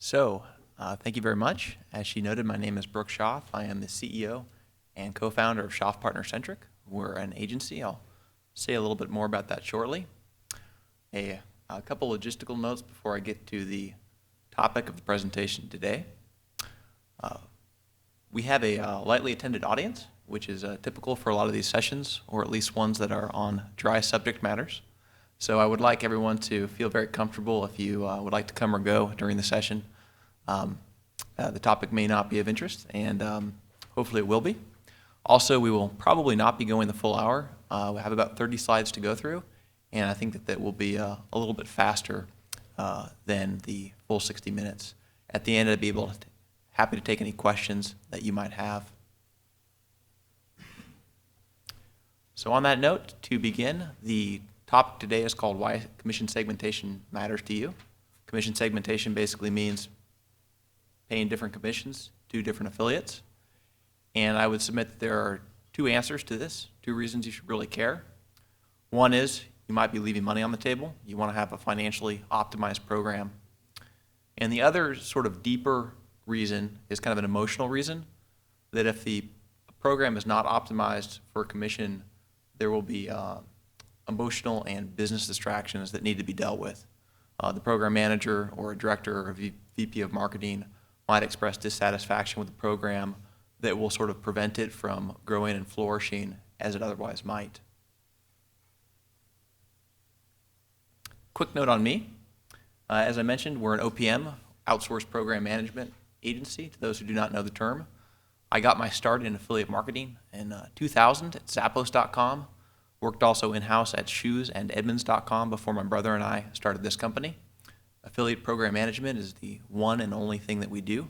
Thank you very much. As she noted, my name is Brook Schaaf. I am the CEO and co-founder of Schaaf-PartnerCentric. We're an agency. I'll say a little bit more about that shortly. A couple logistical notes before I get to the topic of the presentation today. We have a lightly attended audience, which is typical for a lot of these sessions, or at least ones that are on dry subject matters. So I would like everyone to feel very comfortable if you would like to come or go during the session. The topic may not be of interest, and hopefully it will be. Also, we will probably not be going the full hour. We have about 30 slides to go through, and I think that will be a little bit faster than the full 60 minutes. At the end, I'd be happy to take any questions that you might have. So on that note, to begin, the topic today is called Why Commission Segmentation Matters to You. Commission segmentation basically means paying different commissions to different affiliates. And I would submit that there are two answers to this, two reasons you should really care. One is you might be leaving money on the table. You want to have a financially optimized program. And the other sort of deeper reason is kind of an emotional reason, that if the program is not optimized for a commission, there will be emotional and business distractions that need to be dealt with. The program manager or a director or a VP of marketing might express dissatisfaction with the program that will sort of prevent it from growing and flourishing as it otherwise might. Quick note on me. As I mentioned, we're an OPM, outsourced program management agency, to those who do not know the term. I got my start in affiliate marketing in 2000 at Zappos.com. Worked also in-house at Shoes and Edmunds.com before my brother and I started this company. Affiliate program management is the one and only thing that we do.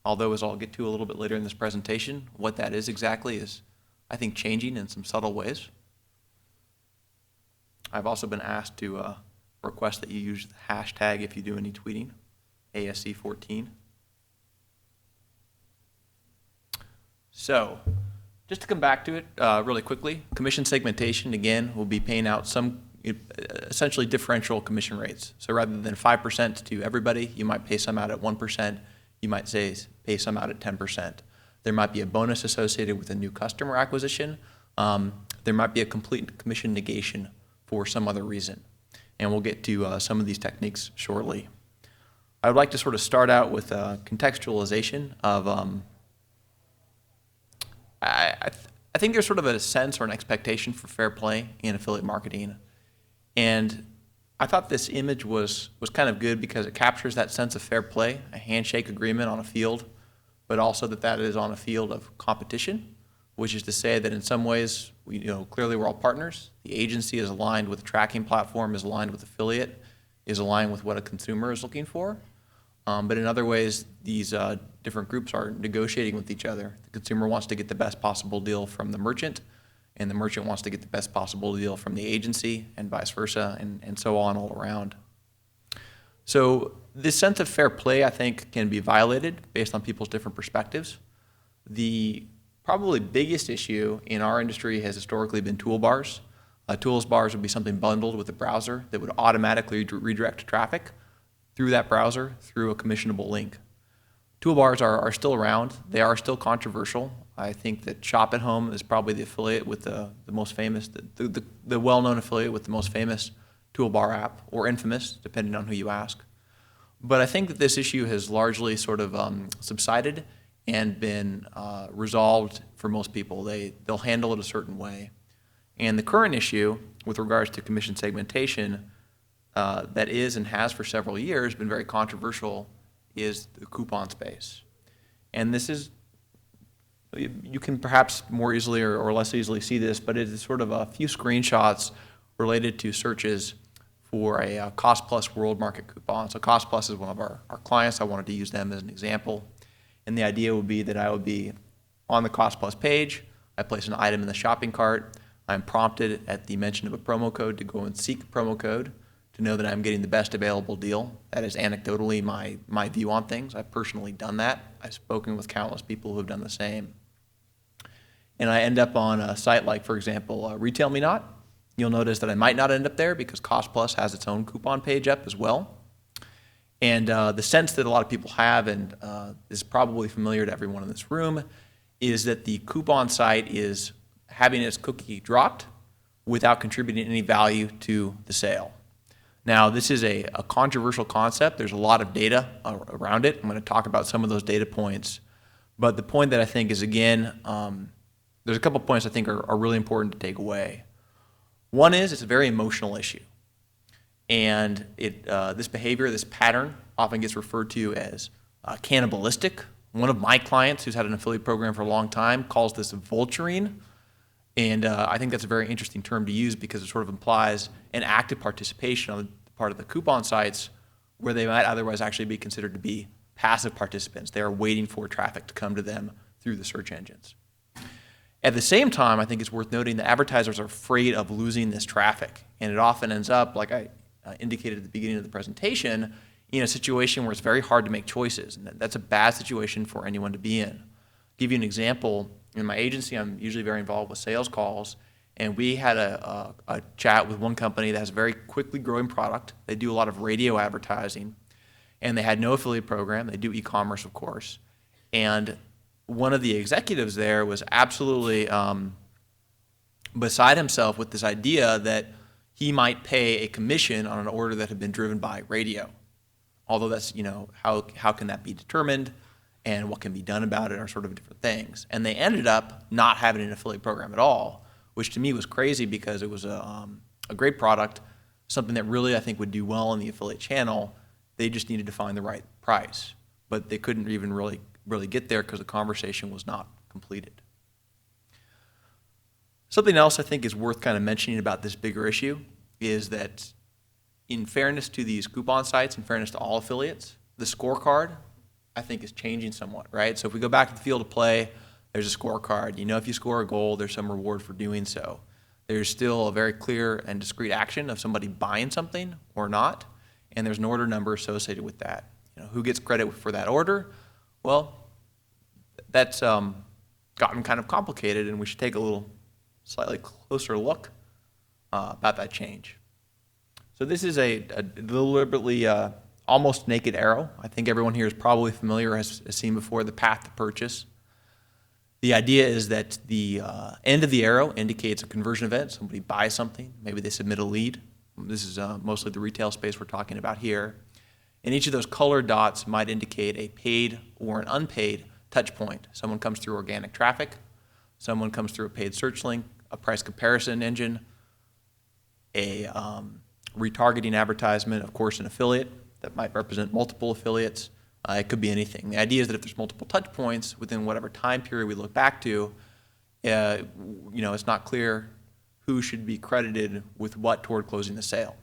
Although, as I'll get to a little bit later in this presentation, what that is exactly is, I think, changing in some subtle ways. I've also been asked to request that you use the hashtag if you do any tweeting, ASC14. So, just to come back to it really quickly, commission segmentation, again, will be paying out some essentially differential commission rates. So rather than 5% to everybody, you might pay some out at 1%. You might pay some out at 10%. There might be a bonus associated with a new customer acquisition. There might be a complete commission negation for some other reason. And we'll get to some of these techniques shortly. I would like to sort of start out with a contextualization of I think there's sort of a sense or an expectation for fair play in affiliate marketing. And I thought this image was kind of good because it captures that sense of fair play, a handshake agreement on a field, but also that is on a field of competition, which is to say that in some ways, clearly we're all partners. The agency is aligned with the tracking platform, is aligned with affiliate, is aligned with what a consumer is looking for. But in other ways, these different groups are negotiating with each other. The consumer wants to get the best possible deal from the merchant, and the merchant wants to get the best possible deal from the agency, and vice versa, and so on all around. So this sense of fair play, I think, can be violated based on people's different perspectives. The probably biggest issue in our industry has historically been toolbars. Toolbars would be something bundled with a browser that would automatically redirect traffic through that browser through a commissionable link. Toolbars are still around. They are still controversial. I think that Shop at Home is probably the affiliate with the most famous, the well-known affiliate with the most famous toolbar app, or infamous, depending on who you ask. But I think that this issue has largely sort of subsided and been resolved for most people. They'll handle it a certain way. And the current issue with regards to commission segmentation that is and has for several years been very controversial is the coupon space. And this is, you can perhaps more easily or less easily see this, but it is sort of a few screenshots related to searches for a cost plus world market coupon. So cost plus is one of our clients. I wanted to use them as an example. And the idea would be that I would be on the cost plus page. I place an item in the shopping cart. I'm prompted at the mention of a promo code to go and seek a promo code to know that I'm getting the best available deal. That is anecdotally my view on things. I've personally done that. I've spoken with countless people who have done the same. And I end up on a site like, for example, Retail Me Not. You'll notice that I might not end up there because Cost Plus has its own coupon page up as well. And the sense that a lot of people have, and is probably familiar to everyone in this room, is that the coupon site is having its cookie dropped without contributing any value to the sale. Now, this is a controversial concept. There's a lot of data around it. I'm going to talk about some of those data points. But the point that I think is, again, there's a couple points I think are really important to take away. One is it's a very emotional issue. And this behavior, this pattern, often gets referred to as cannibalistic. One of my clients who's had an affiliate program for a long time calls this vulturing. And I think that's a very interesting term to use because it sort of implies an active participation on the part of the coupon sites where they might otherwise actually be considered to be passive participants. They are waiting for traffic to come to them through the search engines. At the same time, I think it's worth noting that advertisers are afraid of losing this traffic. And it often ends up, like I indicated at the beginning of the presentation, in a situation where it's very hard to make choices. And that's a bad situation for anyone to be in. I'll give you an example. In my agency, I'm usually very involved with sales calls. And we had a chat with one company that has a very quickly growing product. They do a lot of radio advertising. And they had no affiliate program. They do e-commerce, of course. And one of the executives there was absolutely beside himself with this idea that he might pay a commission on an order that had been driven by radio. Although that's, how can that be determined and what can be done about it are sort of different things. And they ended up not having an affiliate program at all, which to me was crazy because it was a great product, something that really I think would do well in the affiliate channel. They just needed to find the right price. But they couldn't even really get there because the conversation was not completed. Something else I think is worth kind of mentioning about this bigger issue is that in fairness to these coupon sites, in fairness to all affiliates, the scorecard I think is changing somewhat, right? So if we go back to the field of play, there's a scorecard. If you score a goal, there's some reward for doing so. There's still a very clear and discrete action of somebody buying something or not, and there's an order number associated with that. Who gets credit for that order? Well, that's gotten kind of complicated, and we should take a slightly closer look about that change. So this is a deliberately almost naked arrow. I think everyone here is probably familiar or has seen before the path to purchase. The idea is that the end of the arrow indicates a conversion event. Somebody buys something. Maybe they submit a lead. This is mostly the retail space we're talking about here. And each of those colored dots might indicate a paid or an unpaid touch point. Someone comes through organic traffic. Someone comes through a paid search link, a price comparison engine, a retargeting advertisement, of course, an affiliate that might represent multiple affiliates. It could be anything. The idea is that if there's multiple touch points within whatever time period we look back to, it's not clear who should be credited with what toward closing the sale.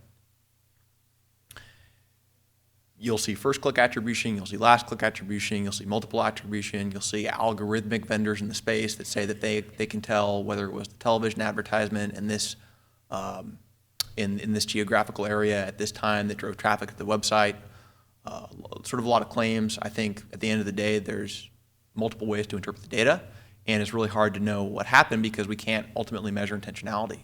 You'll see first click attribution, you'll see last click attribution, you'll see multiple attribution, you'll see algorithmic vendors in the space that say that they can tell whether it was the television advertisement in this in this geographical area at this time that drove traffic to the website. Sort of a lot of claims. I think at the end of the day, there's multiple ways to interpret the data, and it's really hard to know what happened because we can't ultimately measure intentionality.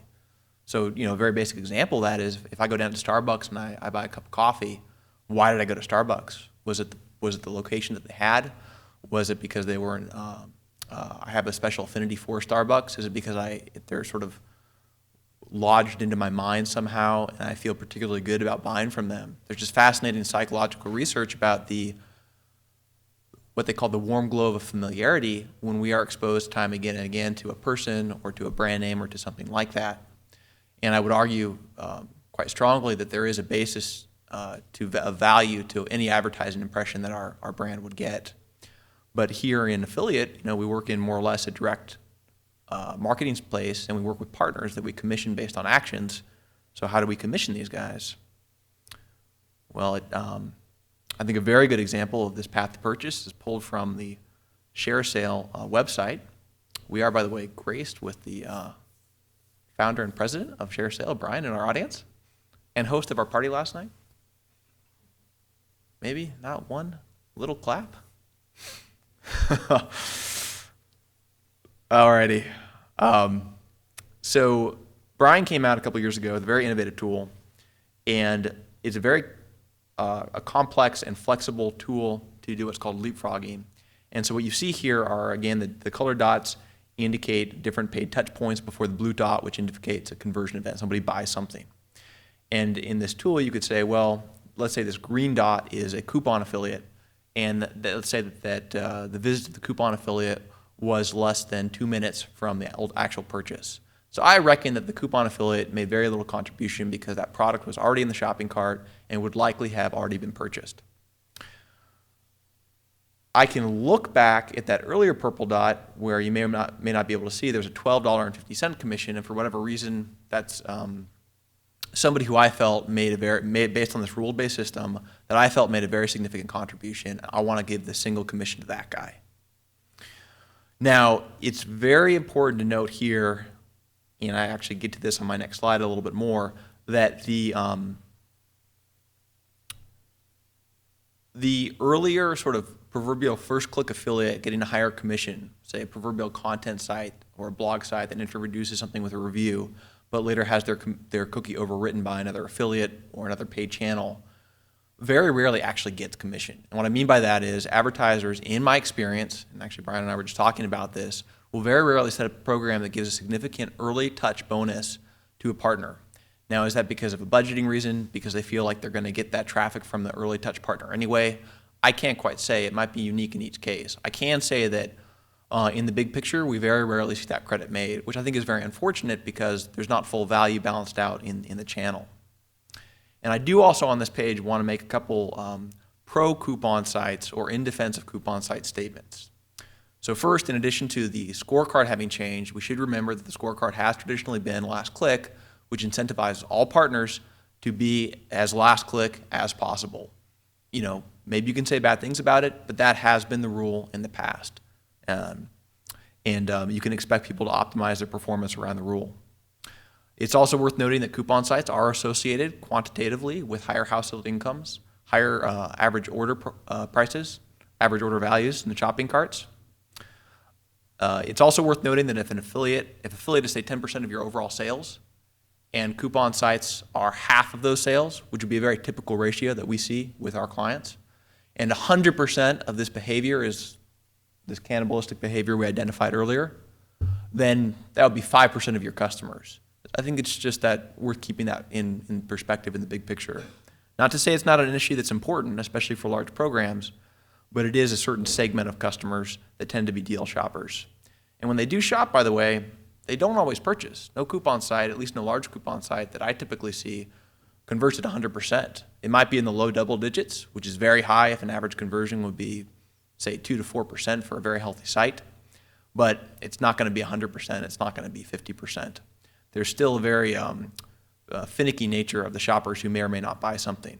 So, a very basic example of that is if I go down to Starbucks and I buy a cup of coffee, why did I go to Starbucks? Was it the location that they had? Was it because they were I have a special affinity for Starbucks? Is it because they're sort of lodged into my mind somehow and I feel particularly good about buying from them? There's just fascinating psychological research about what they call the warm glow of familiarity when we are exposed time again and again to a person or to a brand name or to something like that. And I would argue quite strongly that there is a basis of value to any advertising impression that our brand would get. But here in affiliate, we work in more or less a direct marketing place, and we work with partners that we commission based on actions. So how do we commission these guys? Well, I think a very good example of this path to purchase is pulled from the ShareSale website. We are, by the way, graced with the founder and president of ShareSale, Brian, in our audience, and host of our party last night. Maybe not one little clap. Alrighty. So Brian came out a couple years ago with a very innovative tool, and it's a very a complex and flexible tool to do what's called leapfrogging. And so what you see here are, again, the colored dots indicate different paid touch points before the blue dot, which indicates a conversion event. Somebody buys something. And in this tool, you could say, well, let's say this green dot is a coupon affiliate, and let's say that the visit to the coupon affiliate was less than 2 minutes from the actual purchase. So I reckon that the coupon affiliate made very little contribution because that product was already in the shopping cart and would likely have already been purchased. I can look back at that earlier purple dot where you may not be able to see there's a $12.50 commission, and for whatever reason, that's somebody who I felt based on this rule-based system, that I felt made a very significant contribution. I want to give the single commission to that guy. Now, it's very important to note here, and I actually get to this on my next slide a little bit more, that the earlier sort of proverbial first-click affiliate getting a higher commission, say a proverbial content site or a blog site that introduces something with a review, but later has their cookie overwritten by another affiliate or another paid channel, very rarely actually gets commission. And what I mean by that is advertisers, in my experience, and actually Brian and I were just talking about this, will very rarely set up a program that gives a significant early touch bonus to a partner. Now, is that because of a budgeting reason, because they feel like they're going to get that traffic from the early touch partner anyway? I can't quite say. It might be unique in each case. I can say that in the big picture, we very rarely see that credit made, which I think is very unfortunate because there's not full value balanced out in the channel. And I do also on this page want to make a couple pro-coupon sites or in defense of coupon site statements. So first, in addition to the scorecard having changed, we should remember that the scorecard has traditionally been last click, which incentivizes all partners to be as last click as possible. You know, maybe you can say bad things about it, but that has been the rule in the past. You can expect people to optimize their performance around the rule. It's also worth noting that coupon sites are associated quantitatively with higher household incomes, higher average order prices, average order values in the shopping carts. It's also worth noting that if affiliate is say 10% of your overall sales, and coupon sites are half of those sales, which would be a very typical ratio that we see with our clients, and 100% of this behavior is this cannibalistic behavior we identified earlier, then that would be 5% of your customers. I think it's just that worth keeping that in perspective in the big picture. Not to say it's not an issue that's important, especially for large programs, but it is a certain segment of customers that tend to be deal shoppers. And when they do shop, by the way, they don't always purchase. No coupon site, at least no large coupon site that I typically see, converts at 100%. It might be in the low double digits, which is very high if an average conversion would be, say, 2 to 4% for a very healthy site. But it's not going to be 100%. It's not going to be 50%. There's still a very finicky nature of the shoppers who may or may not buy something.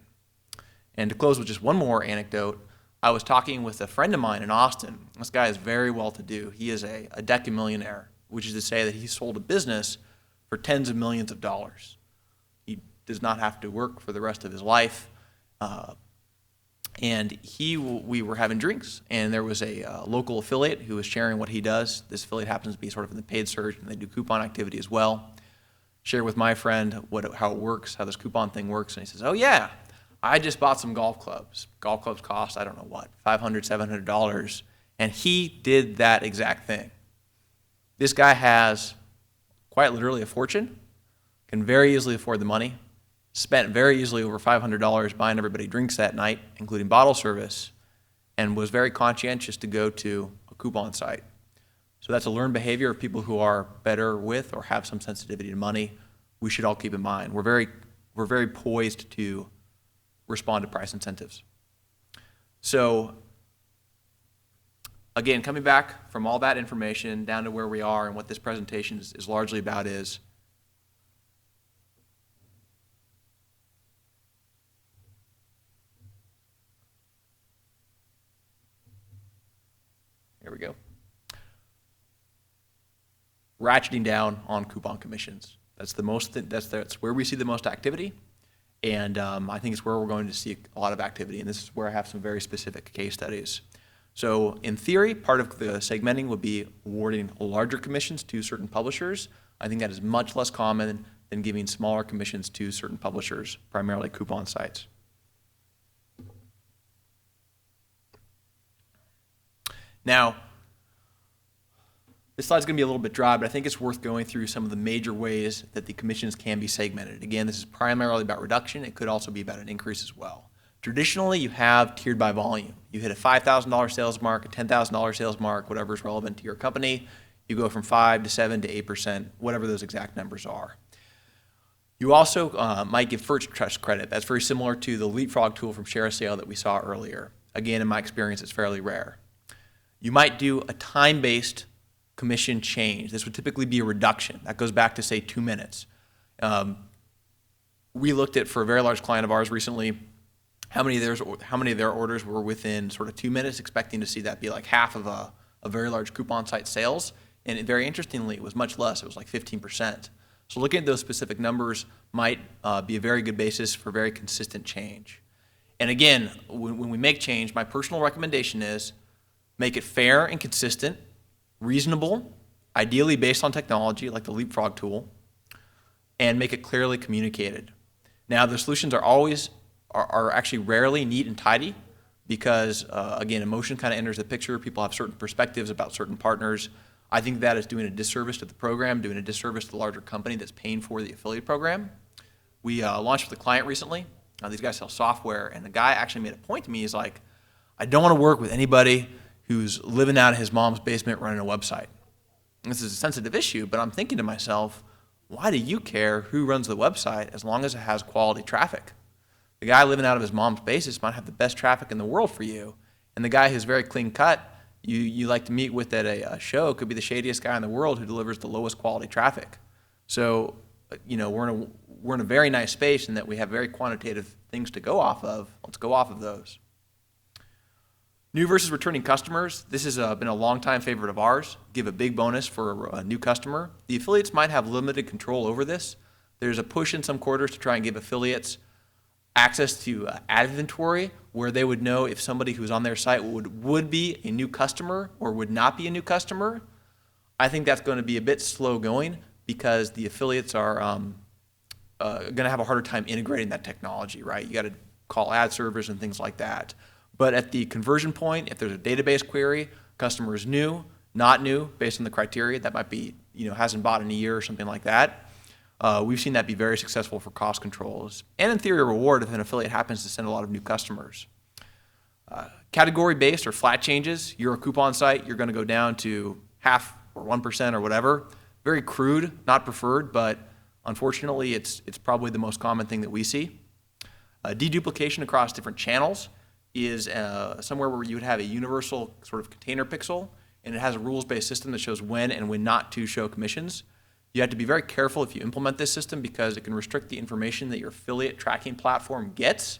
And to close with just one more anecdote, I was talking with a friend of mine in Austin. This guy is very well-to-do. He is a decamillionaire, which is to say that he sold a business for tens of millions of dollars. He does not have to work for the rest of his life. We were having drinks, and there was a local affiliate who was sharing what he does. This affiliate happens to be sort of in the paid search, and they do coupon activity as well. Share with my friend how it works, how this coupon thing works, and he says, oh yeah, I just bought some golf clubs. Golf clubs cost, I don't know what, $500, $700, and he did that exact thing. This guy has quite literally a fortune, can very easily afford the money, spent very easily over $500 buying everybody drinks that night, including bottle service, and was very conscientious to go to a coupon site. So that's a learned behavior of people who are better with or have some sensitivity to money. We should all keep in mind. We're very poised to respond to price incentives. So again, coming back from all that information down to where we are and what this presentation is largely about is here we go. Ratcheting down on coupon commissions. That's where we see the most activity, and I think it's where we're going to see a lot of activity, and this is where I have some very specific case studies. So in theory, part of the segmenting would be awarding larger commissions to certain publishers. I think that is much less common than giving smaller commissions to certain publishers, primarily coupon sites. Now, this slide's going to be a little bit dry, but I think it's worth going through some of the major ways that the commissions can be segmented. Again, this is primarily about reduction. It could also be about an increase as well. Traditionally, you have tiered by volume. You hit a $5,000 sales mark, a $10,000 sales mark, whatever is relevant to your company. You go from 5 to 7 to 8%, whatever those exact numbers are. You also might give first trust credit. That's very similar to the leapfrog tool from ShareASale that we saw earlier. Again, in my experience, it's fairly rare. You might do a time-based commission change. This would typically be a reduction. That goes back to, say, 2 minutes. We looked at, for a very large client of ours recently, how many of their orders were within sort of 2 minutes, expecting to see that be like half of a very large coupon site sales. And very interestingly, it was much less. It was like 15%. So looking at those specific numbers might be a very good basis for very consistent change. And again, when we make change, my personal recommendation is make it fair and consistent, reasonable, ideally based on technology like the leapfrog tool, and make it clearly communicated. Now, the solutions are actually rarely neat and tidy because, again, emotion kind of enters the picture. People have certain perspectives about certain partners. I think that is doing a disservice to the program, doing a disservice to the larger company that's paying for the affiliate program. We launched with a client recently. These guys sell software, and the guy actually made a point to me. He's like, I don't want to work with anybody who's living out of his mom's basement running a website. And this is a sensitive issue, but I'm thinking to myself, why do you care who runs the website as long as it has quality traffic? The guy living out of his mom's basement might have the best traffic in the world for you, and the guy who's very clean cut, you like to meet with at a show, could be the shadiest guy in the world who delivers the lowest quality traffic. So, we're in a very nice space in that we have very quantitative things to go off of. Let's go off of those. New versus returning customers. This has been a long-time favorite of ours. Give a big bonus for a new customer. The affiliates might have limited control over this. There's a push in some quarters to try and give affiliates access to ad inventory where they would know if somebody who's on their site would be a new customer or would not be a new customer. I think that's going to be a bit slow going because the affiliates are going to have a harder time integrating that technology, right? You got to call ad servers and things like that. But at the conversion point, if there's a database query, customer is new, not new, based on the criteria, that might be, hasn't bought in a year or something like that. We've seen that be very successful for cost controls. And in theory, a reward if an affiliate happens to send a lot of new customers. Category-based or flat changes, you're a coupon site, you're going to go down to half or 1% or whatever. Very crude, not preferred, but unfortunately, it's probably the most common thing that we see. Deduplication across different channels is somewhere where you would have a universal sort of container pixel, and it has a rules-based system that shows when and when not to show commissions. You have to be very careful if you implement this system because it can restrict the information that your affiliate tracking platform gets,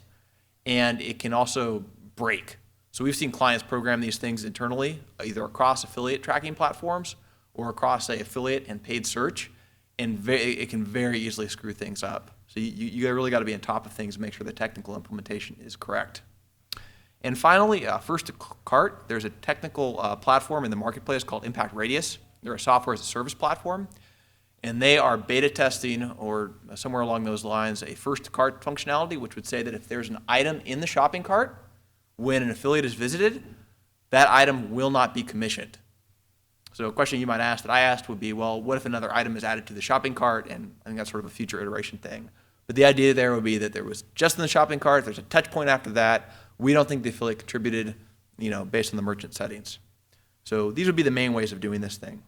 and it can also break. So we've seen clients program these things internally, either across affiliate tracking platforms or across, say, affiliate and paid search, and it can very easily screw things up. So you really got to be on top of things to make sure the technical implementation is correct. And finally, first to cart, there's a technical platform in the marketplace called Impact Radius. They're a software as a service platform, and they are beta testing, or somewhere along those lines, a first to cart functionality, which would say that if there's an item in the shopping cart, when an affiliate is visited, that item will not be commissioned. So a question you might ask that I asked would be, well, what if another item is added to the shopping cart? And I think that's sort of a future iteration thing. But the idea there would be that there was just in the shopping cart, there's a touch point after that. We don't think the affiliate contributed, based on the merchant settings. So these would be the main ways of doing this thing.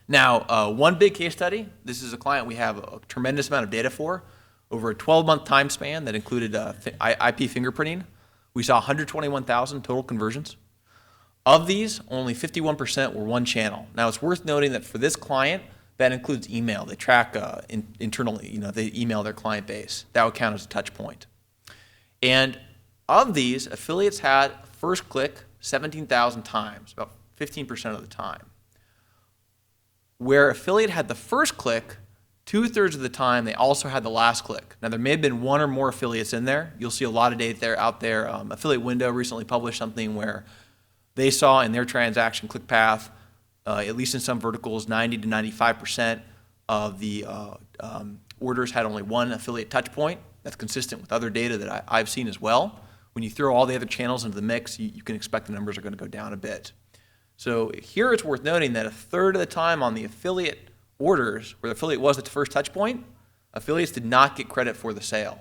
Now, one big case study, this is a client we have a tremendous amount of data for. Over a 12-month time span that included IP fingerprinting, we saw 121,000 total conversions. Of these, only 51% were one channel. Now, it's worth noting that for this client, that includes email. They track internally, they email their client base. That would count as a touch point. And of these, affiliates had first click 17,000 times, about 15% of the time. Where affiliate had the first click, 2/3 of the time, they also had the last click. Now, there may have been one or more affiliates in there. You'll see a lot of data out there. Affiliate Window recently published something where they saw in their transaction click path, at least in some verticals, 90 to 95% of the orders had only one affiliate touch point. That's consistent with other data that I've seen as well. when you throw all the other channels into the mix, you can expect the numbers are going to go down a bit. So here it's worth noting that a third of the time on the affiliate orders, where the affiliate was at the first touch point, affiliates did not get credit for the sale.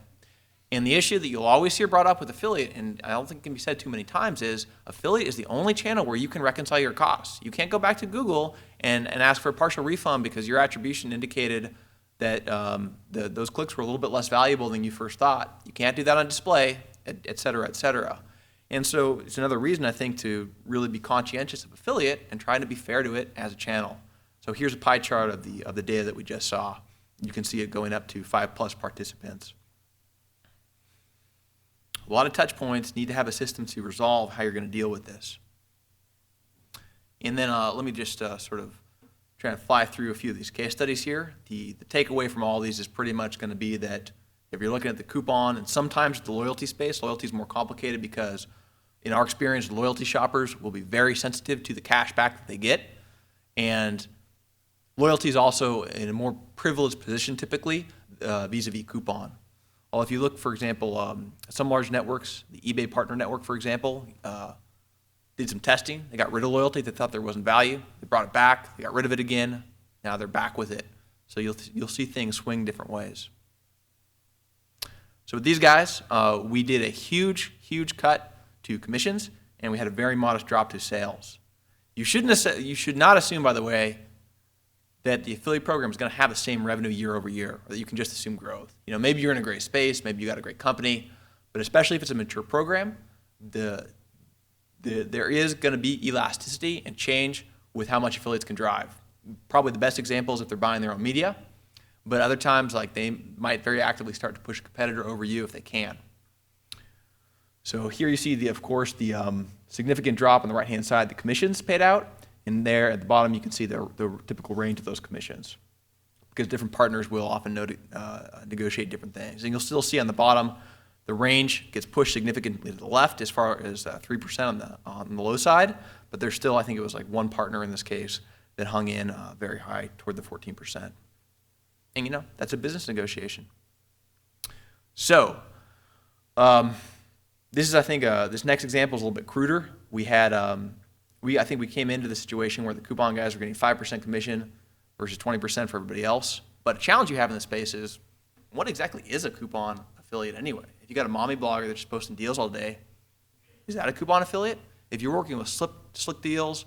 And the issue that you'll always hear brought up with affiliate, and I don't think it can be said too many times, is affiliate is the only channel where you can reconcile your costs. You can't go back to Google and ask for a partial refund because your attribution indicated that those clicks were a little bit less valuable than you first thought. You can't do that on display, et cetera, et cetera. And so it's another reason, I think, to really be conscientious of affiliate and trying to be fair to it as a channel. So here's a pie chart of the data that we just saw. You can see it going up to 5+ participants. A lot of touch points, need to have a system to resolve how you're going to deal with this. And then let me just sort of try and fly through a few of these case studies here. The takeaway from all these is pretty much going to be that if you're looking at the coupon, and sometimes the loyalty space, loyalty is more complicated because in our experience, loyalty shoppers will be very sensitive to the cash back that they get. And loyalty is also in a more privileged position typically vis-a-vis coupon. Well, if you look, for example, some large networks, the eBay Partner Network, for example, did some testing. They got rid of loyalty. They thought there wasn't value. They brought it back. They got rid of it again. Now they're back with it. So you'll see things swing different ways. So with these guys, we did a huge cut to commissions, and we had a very modest drop to sales. You should not assume, by the way, that the affiliate program is going to have the same revenue year over year, or that you can just assume growth. You know, maybe you're in a great space, maybe you got a great company, but especially if it's a mature program, there is going to be elasticity and change with how much affiliates can drive. Probably the best example is if they're buying their own media, but other times, like, they might very actively start to push a competitor over you if they can. So here you see, of course, the significant drop on the right-hand side, the commissions paid out, and there at the bottom you can see the typical range of those commissions, because different partners will often negotiate different things. And you'll still see on the bottom the range gets pushed significantly to the left as far as 3% on the low side, but there's still, I think it was like one partner in this case that hung in very high toward the 14%. And you know, that's a business negotiation. So this is, I think, this next example is a little bit cruder. We had, I think we came into the situation where the coupon guys were getting 5% commission versus 20% for everybody else. But a challenge you have in this space is, what exactly is a coupon affiliate anyway? If you got a mommy blogger that's just posting deals all day, is that a coupon affiliate? If you're working with Slick Deals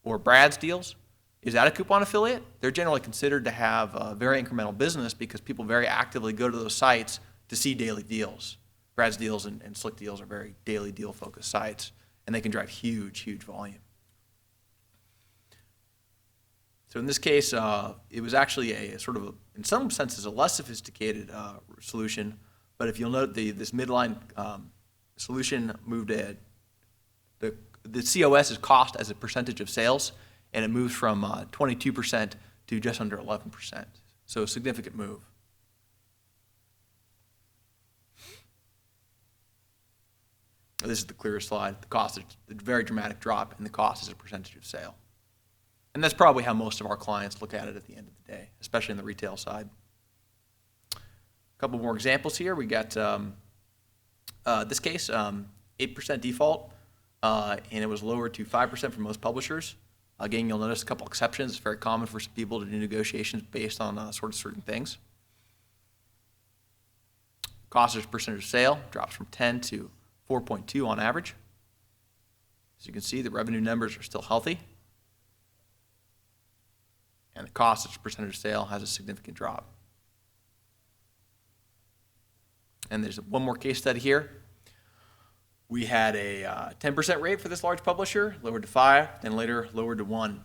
or Brad's Deals, is that a coupon affiliate? They're generally considered to have a very incremental business because people very actively go to those sites to see daily deals. Brad's Deals and Slick Deals are very daily deal-focused sites, and they can drive huge volume. So in this case, it was actually a sort of, in some senses, a less sophisticated solution. But if you'll note, this midline solution moved the COS is cost as a percentage of sales, and it moves from 22% to just under 11%. So a significant move. This is the clearest slide. The cost is a very dramatic drop in the cost as a percentage of sale. And that's probably how most of our clients look at it at the end of the day, especially in the retail side. A couple more examples here. We got this case, 8% default, and it was lowered to 5% for most publishers. Again, you'll notice a couple exceptions. It's very common for some people to do negotiations based on sort of certain things. Cost as a percentage of sale drops from 10 to 4.2 on average. As you can see, the revenue numbers are still healthy. And the cost as a percentage of sale has a significant drop. And there's one more case study here. We had a 10% rate for this large publisher, lowered to 5, then later lowered to 1.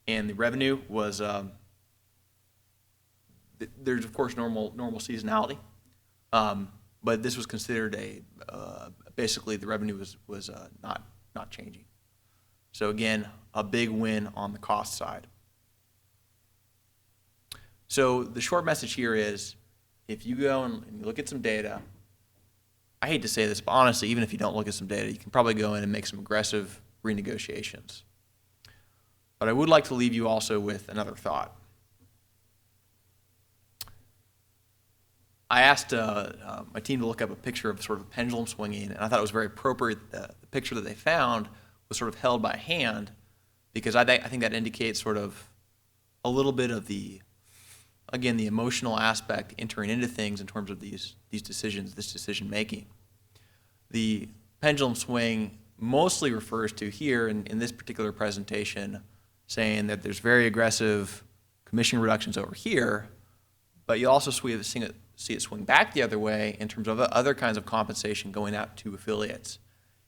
And the revenue was, there's of course normal seasonality, but this was considered basically the revenue was not changing. So again, a big win on the cost side. So the short message here is, if you go and you look at some data, I hate to say this, but honestly, even if you don't look at some data, you can probably go in and make some aggressive renegotiations. But I would like to leave you also with another thought. I asked my team to look up a picture of sort of pendulum swinging, and I thought it was very appropriate. The picture that they found was sort of held by hand, because I think that indicates sort of a little bit of the emotional aspect entering into things in terms of these decisions, this decision making. The pendulum swing mostly refers to here in this particular presentation, saying that there's very aggressive commission reductions over here, but you'll also see it swing back the other way in terms of other kinds of compensation going out to affiliates.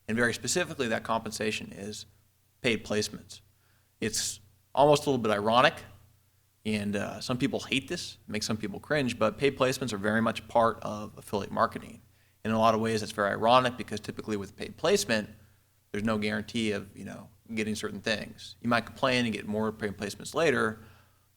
And very specifically, that compensation is paid placements. It's almost a little bit ironic, and some people hate this, it makes some people cringe, but paid placements are very much part of affiliate marketing. In a lot of ways, it's very ironic because typically with paid placement, there's no guarantee of getting certain things. You might complain and get more paid placements later,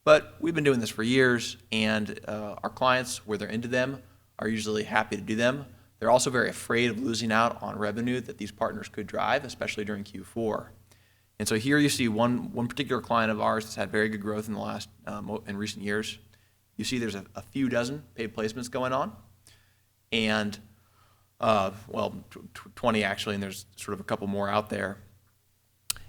but we've been doing this for years, and our clients, where they're into them, are usually happy to do them. They're also very afraid of losing out on revenue that these partners could drive, especially during Q4. And so here you see one particular client of ours that's had very good growth in the last in recent years. You see there's a few dozen paid placements going on, and 20 actually, and there's sort of a couple more out there.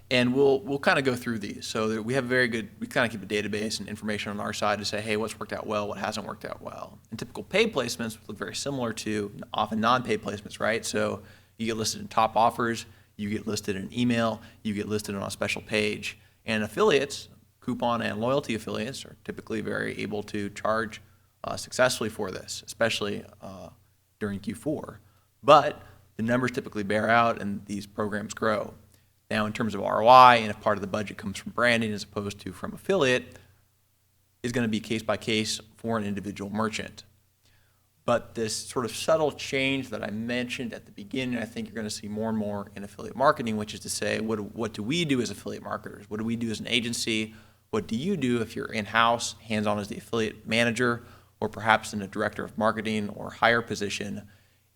And we'll kind of go through these. So we have we kind of keep a database and information on our side to say, hey, what's worked out well, what hasn't worked out well. And typical paid placements look very similar to often non-paid placements, right? So you get listed in top offers, you get listed in email, you get listed on a special page. And affiliates, coupon and loyalty affiliates, are typically very able to charge successfully for this, especially during Q4. But the numbers typically bear out and these programs grow. Now, in terms of ROI, and if part of the budget comes from branding as opposed to from affiliate, is going to be case by case for an individual merchant. But this sort of subtle change that I mentioned at the beginning, I think you're going to see more and more in affiliate marketing, which is to say, what do we do as affiliate marketers? What do we do as an agency? What do you do if you're in-house, hands-on as the affiliate manager, or perhaps in a director of marketing or higher position,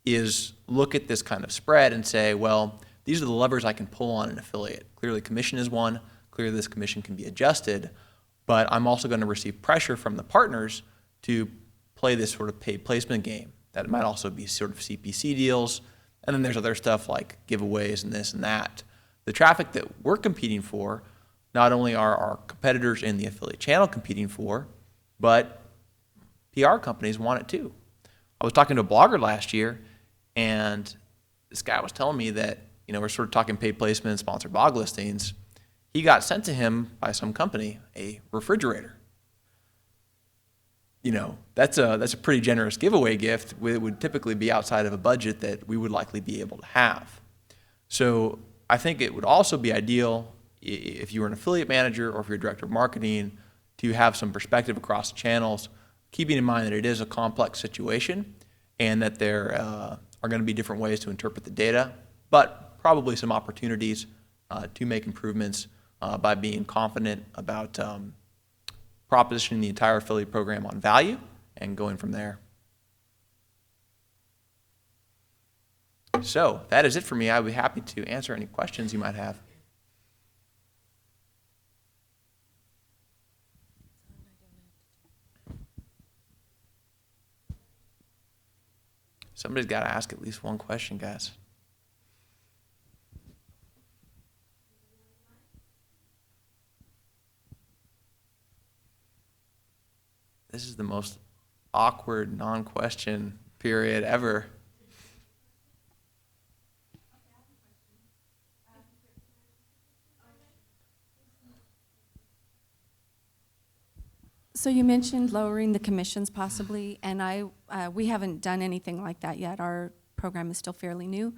is look at this kind of spread and say, well, these are the levers I can pull on an affiliate. Clearly, commission is one. Clearly, this commission can be adjusted. But I'm also going to receive pressure from the partners to play this sort of paid placement game. That might also be sort of CPC deals. And then there's other stuff like giveaways and this and that. The traffic that we're competing for, not only are our competitors in the affiliate channel competing for, but PR companies want it too. I was talking to a blogger last year, and this guy was telling me that we're sort of talking paid placement, sponsored blog listings. He got sent to him by some company a refrigerator. That's a pretty generous giveaway gift. It would typically be outside of a budget that we would likely be able to have. So I think it would also be ideal if you were an affiliate manager or if you're a director of marketing to have some perspective across the channels, keeping in mind that it is a complex situation and that there are going to be different ways to interpret the data, but probably some opportunities to make improvements by being confident about propositioning the entire affiliate program on value and going from there. So that is it for me. I'd be happy to answer any questions you might have. Somebody's got to ask at least one question, guys. This is the most awkward non-question period ever. So you mentioned lowering the commissions possibly, and we haven't done anything like that yet. Our program is still fairly new,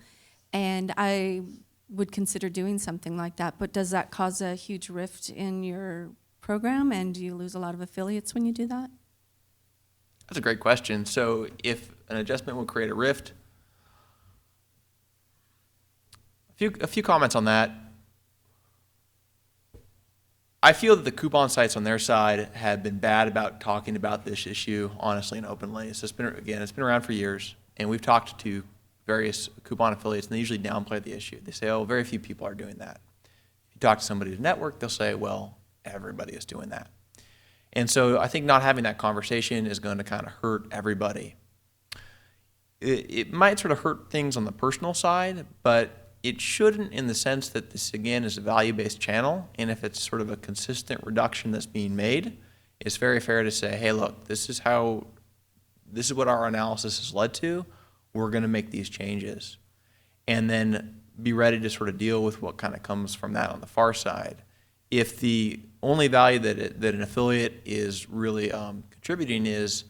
and I would consider doing something like that. But does that cause a huge rift in your program, and do you lose a lot of affiliates when you do that? That's a great question. So if an adjustment would create a rift, a few comments on that. I feel that the coupon sites on their side have been bad about talking about this issue honestly and openly. So it's been around for years, and we've talked to various coupon affiliates, and they usually downplay the issue. They say, oh, very few people are doing that. If you talk to somebody at a network, they'll say, well, everybody is doing that. And so I think not having that conversation is going to kind of hurt everybody. it might sort of hurt things on the personal side, but it shouldn't in the sense that this, again, is a value-based channel. And if it's sort of a consistent reduction that's being made, it's very fair to say, hey, look, this is what our analysis has led to. We're going to make these changes. And then be ready to sort of deal with what kind of comes from that on the far side. If the only value that an affiliate is really contributing is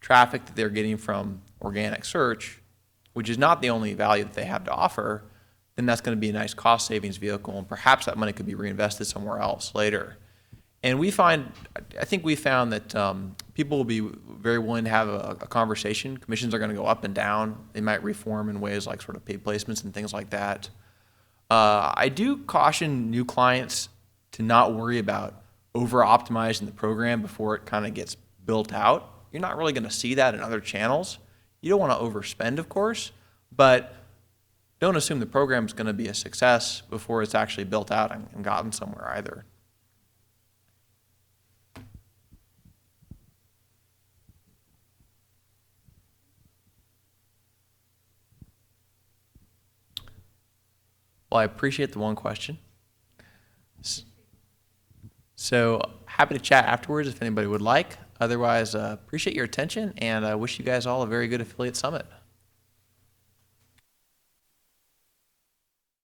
traffic that they're getting from organic search, which is not the only value that they have to offer, then that's going to be a nice cost savings vehicle, and perhaps that money could be reinvested somewhere else later. And I think we found that people will be very willing to have a conversation. Commissions are going to go up and down. They might reform in ways like sort of paid placements and things like that. I do caution new clients to not worry about over-optimizing the program before it kind of gets built out. You're not really going to see that in other channels. You don't want to overspend, of course, but don't assume the program is going to be a success before it's actually built out and gotten somewhere either. Well, I appreciate the one question. So happy to chat afterwards if anybody would like. Otherwise, appreciate your attention, and I wish you guys all a very good affiliate summit.